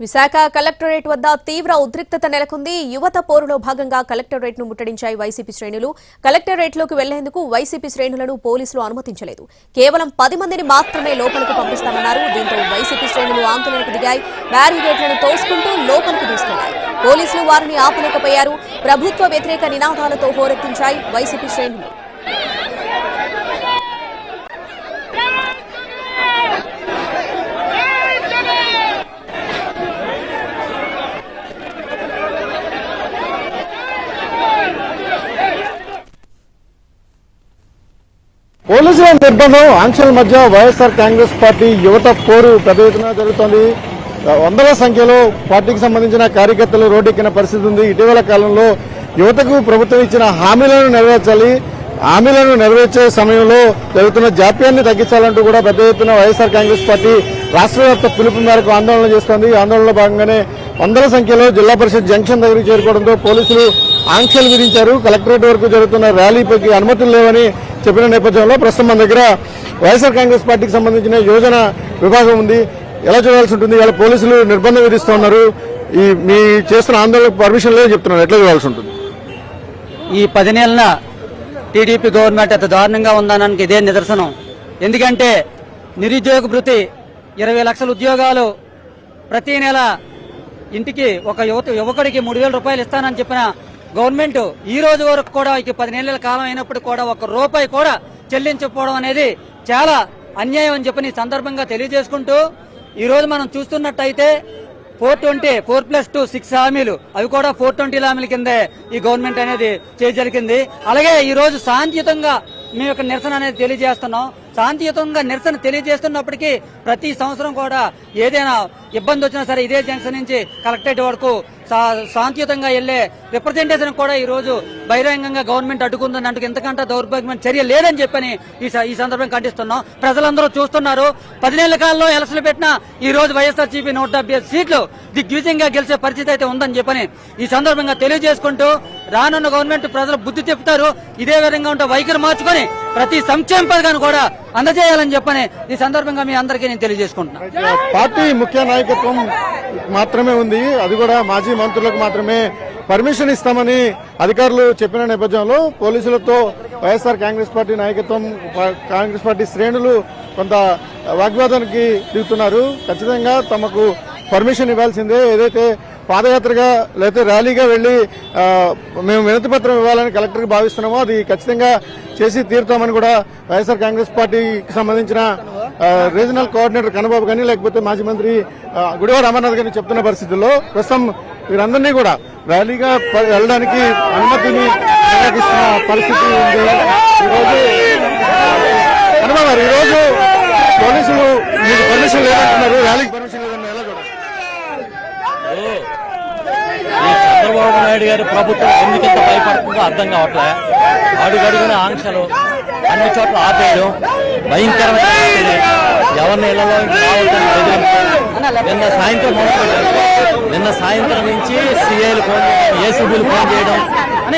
Visakha collectorate వద్ద తీవ్ర ఉద్రిక్తత నెలకొంది. యువత పోరులో భాగంగా కలెక్టరేట్ ను ముట్టడించాయి వైసీపీ శ్రేణులు. కలెక్టరేట్ లోకి వెళ్లేందుకు వైసీపీ శ్రేణులను పోలీసులు అనుమతించలేదు. కేవలం 10 మందిని మాత్రమే లోపలికి పంపిస్తామన్నారు. దీంతో వైసీపీ శ్రేణులు ఆందోళనకు దిగాయి. బ్యారికేడ్లను తోసుకుంటూ లోపలికి తీసుకెళ్లారు. పోలీసులు వారిని ఆపలేకపోయారు. ప్రభుత్వ వ్యతిరేక నినాదాలతో హోరెత్తించాయి వైసీపీ శ్రేణులు. పోలీసుల నిర్బంధం ఆంక్షల మధ్య వైఎస్ఆర్ కాంగ్రెస్ పార్టీ యువత పోరు పెద్ద ఎత్తున జరుగుతోంది. వందల సంఖ్యలో పార్టీకి సంబంధించిన కార్యకర్తలు రోడ్డెక్కిన పరిస్థితి ఉంది. ఇటీవల కాలంలో యువతకు ప్రభుత్వం ఇచ్చిన హామీలను నెరవేర్చాలి, హామీలను నెరవేర్చే సమయంలో జరుగుతున్న జాప్యాన్ని తగ్గించాలంటూ కూడా పెద్ద ఎత్తున వైఎస్ఆర్ కాంగ్రెస్ పార్టీ రాష్ట్ర వ్యాప్త పిలుపు మేరకు ఆందోళన చేస్తోంది. ఆందోళనలో భాగంగానే వందల సంఖ్యలో జిల్లా పరిషత్ జంక్షన్ దగ్గరికి చేరుకోవడంతో పోలీసులు ఆంక్షలు విధించారు. కలెక్టరేట్ వరకు జరుగుతున్న ర్యాలీపైకి అనుమతులు లేవని చెప్పిన నేపథ్యంలో ప్రస్తుతం మన దగ్గర వైఎస్ఆర్ కాంగ్రెస్ పార్టీకి సంబంధించిన యోజన విభాగం ఉంది. ఎలా చూడాల్సి ఉంటుంది? ఇలా పోలీసులు నిర్బంధం విధిస్తున్నారు. మీ చేస్తున్న ఆందోళనకు పర్మిషన్ లేదని చెప్తున్నారు. ఎట్లా చూడాల్సి ఉంటుంది? ఈ 10 నెలల టీడీపీ గవర్నమెంట్ ఎంత దారుణంగా ఉందనడానికి ఇదే నిదర్శనం. ఎందుకంటే నిరుద్యోగ భృతి 20 లక్షల ఉద్యోగాలు ప్రతి నెల ఇంటికి ఒక యువకుడికి 3,000 రూపాయలు ఇస్తానని చెప్పిన గవర్నమెంట్ ఈ రోజు వరకు కూడా 10 నెలల కాలం అయినప్పుడు కూడా 1 రూపాయి కూడా చెల్లించకపోవడం అనేది చాలా అన్యాయం అని చెప్పి ఈ సందర్భంగా తెలియజేసుకుంటూ ఈ రోజు మనం చూస్తున్నట్టయితే 420, 4+2 6 హామీలు, అవి కూడా 420 హామీల కిందే ఈ గవర్నమెంట్ అనేది చేయగలిగింది. అలాగే ఈ రోజు శాంతియుతంగా మీ యొక్క నిరసన అనేది తెలియజేస్తున్నాం. శాంతియుతంగా నిరసన తెలియజేస్తున్నప్పటికీ ప్రతి సంవత్సరం కూడా ఏదైనా ఇబ్బంది వచ్చినా సరే ఇదే జంక్షన్ నుంచి కలెక్టరేట్ వరకు శాంతియుతంగా వెళ్లే రిప్రజెంటేషన్ కూడా ఈ రోజు బహిరంగంగా గవర్నమెంట్ అడ్డుకుందని అంటూ ఇంతకంటే దౌర్భాగ్యమైన చర్య లేదని చెప్పని ఈ సందర్భంగా ఖండిస్తున్నాం. ప్రజలందరూ చూస్తున్నారు. 10 నెలల కాలంలో ఎలక్షన్లు పెట్టినా ఈ రోజు వైఎస్ఆర్సీపీ 175 సీట్లు దిగ్విజయంగా గెలిచే పరిస్థితి అయితే ఉందని చెప్పని ఈ సందర్భంగా తెలియజేసుకుంటూ రానున్న గవర్నమెంట్ ప్రజలు బుద్ధి చెప్తారు. ఇదే విధంగా ఉంటే వైఖరి మార్చుకొని ప్రతి సంక్షేమ పథకాన్ని కూడా అందజేయాలని చెప్పని ఈ సందర్భంగా మీ అందరికీ నేను తెలియజేసుకుంటున్నాను. పార్టీ ముఖ్య నాయకత్వం మాత్రమే ఉంది, అది కూడా మాజీ మంత్రులకు మాత్రమే పర్మిషన్ ఇస్తామని అధికారులు చెప్పిన నేపథ్యంలో పోలీసులతో వైఎస్ఆర్ కాంగ్రెస్ పార్టీ నాయకత్వం, కాంగ్రెస్ పార్టీ శ్రేణులు కొంత వాగ్వాదానికి దిగుతున్నారు. ఖచ్చితంగా తమకు పర్మిషన్ ఇవ్వాల్సిందే. ఏదైతే పాదయాత్రగా లేకపోతే ర్యాలీగా వెళ్లి మేము వినతి పత్రం ఇవ్వాలని కలెక్టర్కి భావిస్తున్నామో అది ఖచ్చితంగా చేసి తీరుతామని కూడా వైఎస్ఆర్ కాంగ్రెస్ పార్టీకి సంబంధించిన రీజనల్ కోఆర్డినేటర్ కన్నబాబు కానీ లేకపోతే మాజీ మంత్రి గుడివాడ అమర్నాథ్ గారిని చెప్తున్న పరిస్థితుల్లో ప్రస్తుతం వీరందరినీ కూడా ర్యాలీగా వెళ్ళడానికి అనుమతిని నిరాకరిస్తున్న పరిస్థితి ఉంది. కన్నబాబు గారు, ఈరోజు పోలీసులు మీకు పర్మిషన్ లేదంటున్నారు, ర్యాలీకి పర్మిషన్ లేదన్నారు, ఎలా చూడాలి? చంద్రబాబు నాయుడు గారి ప్రభుత్వం ఎందుకంత భయపడుతుందో అర్థం కావట్లే. అడుగడుగున ఆంక్షలు, అన్ని చోట్ల ఆపేయడం, భయంకరమైన ఎవరిని ఇళ్లలో రావద్దని బెదిరింపు. నిన్న సాయంత్రం నుంచి సిఐలు ఫోన్ చేయడం, ఏసీబీలు ఫోన్ చేయడం,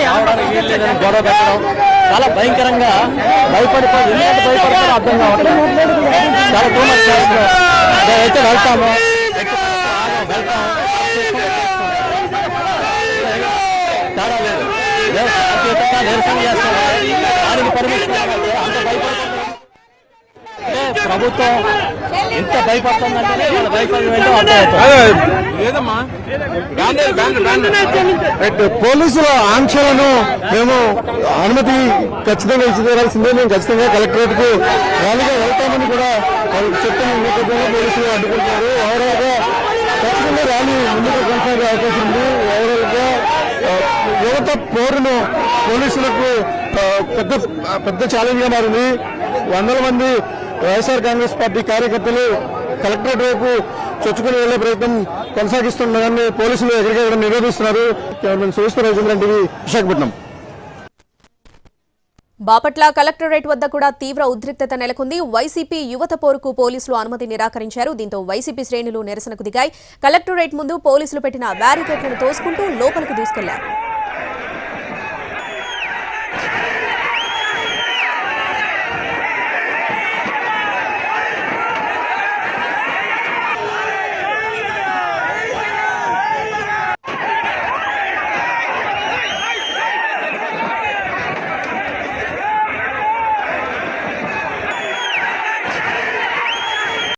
రావడానికి వీలు లేదని గొడవ పెట్టడం, చాలా భయంకరంగా భయపడిపోయి ఎందుకంటే భయపడతారో అర్థం కావట్లేదు. చాలా దూరం చేస్తున్నాం. అయితే వెళ్తాము, తేడా లేదు, నిరసన చేస్తాము. దానికి పర్మిషన్ అంత భయపడుతుంది. ప్రభుత్వం ఎంత భయపడుతుందంటే వాళ్ళ వైఫల్యం ఏంటో పోలీసుల ఆంక్షలను మేము అనుమతి ఖచ్చితంగా ఇచ్చి తీరాల్సిందే. మేము ఖచ్చితంగా కలెక్టరేట్ కు ర్యాలీగా వెళ్తామని కూడా చెప్తున్న నేపథ్యంలో పోలీసులు అడ్డుకుంటున్నారు. ఓవరాల్ గా ఖచ్చితంగా ర్యాలీ ముందుకు కొనసాగే అవకాశం ఉంది. ఓవరాల్ గా యువత పోరును పోలీసులకు పెద్ద ఛాలెంజ్ గా మారింది. వందల మంది వైఎస్ఆర్ కాంగ్రెస్ పార్టీ కార్యకర్తలు కలెక్టరేట్ వైపు చొచ్చుకుని వెళ్లే ప్రయత్నం కొనసాగిస్తుండగానే పోలీసులు ఎక్కడికెక్కడ నిరోధిస్తున్నారు. Cameraman Suresh Rajendran TV, Visakhapatnam. Bapatla collectorate వద్ద కూడా తీవ్ర ఉద్రిక్తత నెలకొంది. వైసీపీ యువత పోరుకు పోలీసులు అనుమతి నిరాకరించారు. దీంతో వైసీపీ శ్రేణులు నిరసనకు దిగాయి. కలెక్టరేట్ ముందు పోలీసులు పెట్టిన బ్యారికేడ్లను తోసుకుంటూ లోపలికి దూసుకెళ్లారు.